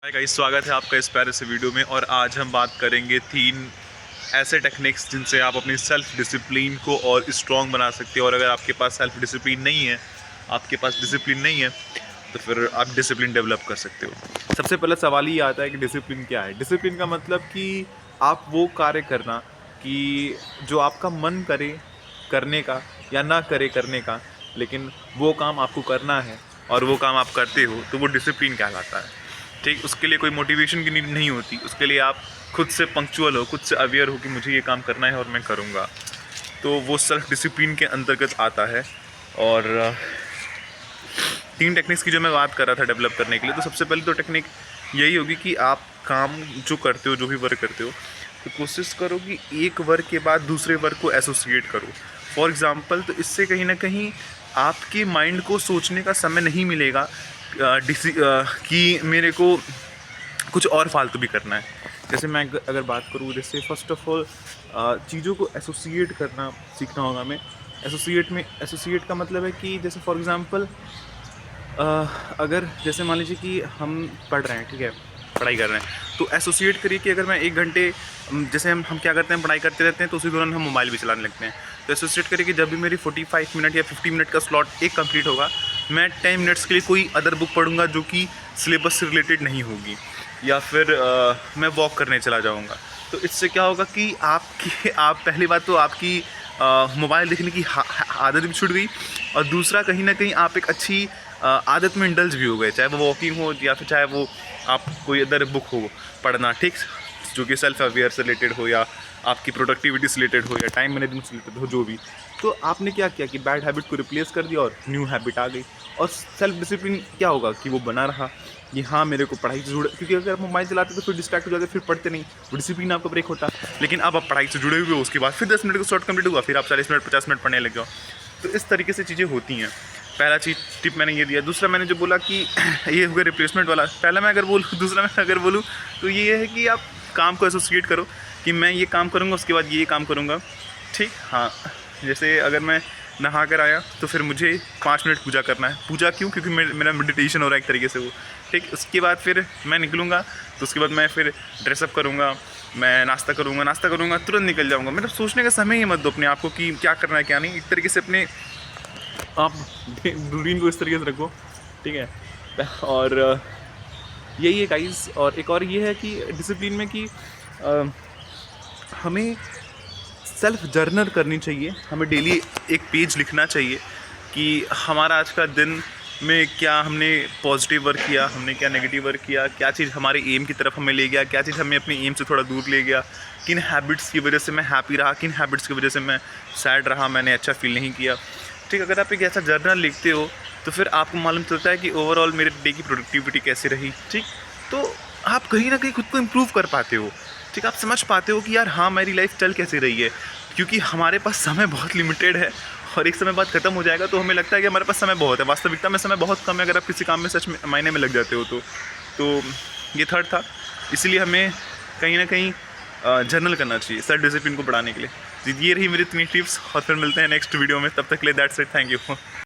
Hi guys, स्वागत है आपका इस प्यारे से वीडियो में। और आज हम बात करेंगे 3 ऐसे टेक्निक्स जिनसे आप अपनी सेल्फ डिसिप्लिन को और स्ट्रॉन्ग बना सकते हो। और अगर आपके पास सेल्फ डिसिप्लिन नहीं है, आपके पास डिसिप्लिन नहीं है, तो फिर आप डिसिप्लिन डेवलप कर सकते हो। सबसे पहला सवाल ये आता है कि डिसिप्लिन क्या है। डिसिप्लिन का मतलब कि आप वो कार्य करना कि जो आपका मन करे करने का या ना करे करने का, लेकिन वो काम आपको करना है और वो काम आप करते हो, तो वो डिसिप्लिन कहलाता है। ठीक, उसके लिए कोई मोटिवेशन की नीड नहीं होती। उसके लिए आप खुद से पंक्चुअल हो, खुद से अवेयर हो कि मुझे ये काम करना है और मैं करूँगा। तो वो सेल्फ डिसिप्लिन के अंतर्गत आता है। और 3 टेक्निक्स की जो मैं बात कर रहा था डेवलप करने के लिए, तो सबसे पहले तो टेक्निक यही होगी कि आप काम जो करते हो, जो भी वर्क करते हो, तो कोशिश करो कि एक वर्क के बाद दूसरे वर्क को एसोसिएट करो। फॉर एग्ज़ाम्पल, तो इससे कहीं ना कहीं आपके माइंड को सोचने का समय नहीं मिलेगा कि मेरे को कुछ और फालतू भी करना है। जैसे मैं अगर बात करूँ, जैसे फ़र्स्ट ऑफ़ ऑल चीज़ों को एसोसिएट करना सीखना होगा हमें। एसोसिएट का मतलब है कि जैसे फॉर एग्ज़ाम्पल, अगर जैसे मान लीजिए कि हम पढ़ रहे हैं, ठीक है, पढ़ाई कर रहे हैं, तो एसोसिएट करिए कि अगर मैं 1 घंटे जैसे हम क्या करते हैं, पढ़ाई करते रहते हैं, तो उसी दौरान हम मोबाइल भी चलाने लगते हैं। तो एसोसिएट करिए कि जब भी मेरी 45 मिनट या 50 मिनट का स्लॉट एक कंप्लीट होगा, मैं 10 मिनट्स के लिए कोई अदर बुक पढ़ूंगा जो कि सिलेबस से रिलेटेड नहीं होगी, या फिर मैं वॉक करने चला जाऊँगा। तो इससे क्या होगा कि आप पहली बात तो आपकी मोबाइल देखने की आदत भी छूट गई, और दूसरा कहीं ना कहीं आप एक अच्छी आदत में इंडल्ज भी हो गए, चाहे वो वॉकिंग हो या फिर चाहे वो आप कोई अदर बुक हो पढ़ना, ठीक, जो कि सेल्फ अवेयर से रिलेटेड हो या आपकी प्रोडक्टिविटी से रिलेटेड हो या टाइम मैनेजमेंट से रिलेटेड हो, जो भी। तो आपने क्या किया कि बैड हैबिट को रिप्लेस कर दिया और न्यू हैबिट आ गई। और सेल्फ डिसिप्लिन क्या होगा कि वो बना रहा कि हाँ, मेरे को पढ़ाई से जुड़े, क्योंकि अगर आप मोबाइल चलाते तो फिर डिस्ट्रैक्ट हो जाते, फिर पढ़ते नहीं, वो डिसिप्लिन आपका ब्रेक होता। लेकिन अब आप पढ़ाई से जुड़े हुए हो, उसके बाद फिर 10 मिनट का शॉर्ट कंप्लीट हुआ, फिर आप 40 मिनट 50 मिनट पढ़ने लग जाओ। तो इस तरीके से चीज़ें होती हैं। पहला टिप मैंने ये दिया। दूसरा मैंने जो बोला कि ये हो गया रिप्लेसमेंट वाला। पहला मैं अगर बोलूँ, दूसरा मैं अगर बोलूँ, तो ये है कि आप काम को एसोसिएट करो कि मैं ये काम करूँगा, उसके बाद ये काम करूँगा, ठीक। हाँ, जैसे अगर मैं नहा कर आया तो फिर मुझे 5 मिनट पूजा करना है। पूजा क्यों? क्योंकि मेरा मेडिटेशन हो रहा है एक तरीके से वो, ठीक। उसके बाद फिर मैं निकलूँगा, तो उसके बाद मैं फिर ड्रेसअप करूँगा, मैं नाश्ता करूँगा, तुरंत निकल जाऊँगा। मतलब सोचने का समय ही मत दो अपने आप को कि क्या करना है क्या नहीं। एक तरीके से अपने आप रूटीन को इस तरीके से रखो, ठीक है। और यही है गाइस। और एक और ये है कि डिसिप्लिन में कि हमें सेल्फ जर्नल करनी चाहिए। हमें डेली एक पेज लिखना चाहिए कि हमारा आज का दिन में क्या हमने पॉजिटिव वर्क किया, हमने क्या नेगेटिव वर्क किया, क्या चीज़ हमारे एम की तरफ हमें ले गया, क्या चीज़ हमें अपने एम से थोड़ा दूर ले गया, किन हैबिट्स की वजह से मैं हैप्पी रहा, किन हैबिट्स की वजह से मैं सैड रहा, मैंने अच्छा फील नहीं किया, ठीक। अगर आप एक ऐसा जर्नल लिखते हो, तो फिर आपको मालूम चलता है कि ओवरऑल मेरे डे की प्रोडक्टिविटी कैसी रही, ठीक। तो आप कहीं ना कहीं खुद को इम्प्रूव कर पाते हो, ठीक। आप समझ पाते हो कि यार हाँ, मेरी लाइफ चल कैसे रही है, क्योंकि हमारे पास समय बहुत लिमिटेड है और एक समय बाद ख़त्म हो जाएगा। तो हमें लगता है कि हमारे पास समय बहुत है, वास्तविकता में समय बहुत कम है अगर आप किसी काम में सच में मायने में लग जाते हो तो ये थर्ड था। इसलिए हमें कहीं ना कहीं जर्नल करना चाहिए सेल्फ डिसिप्लिन को बढ़ाने के लिए। ये रही मेरी 3 टिप्स, और फिर मिलते हैं नेक्स्ट वीडियो में। तब तक के लिए दैट्स इट, थैंक यू।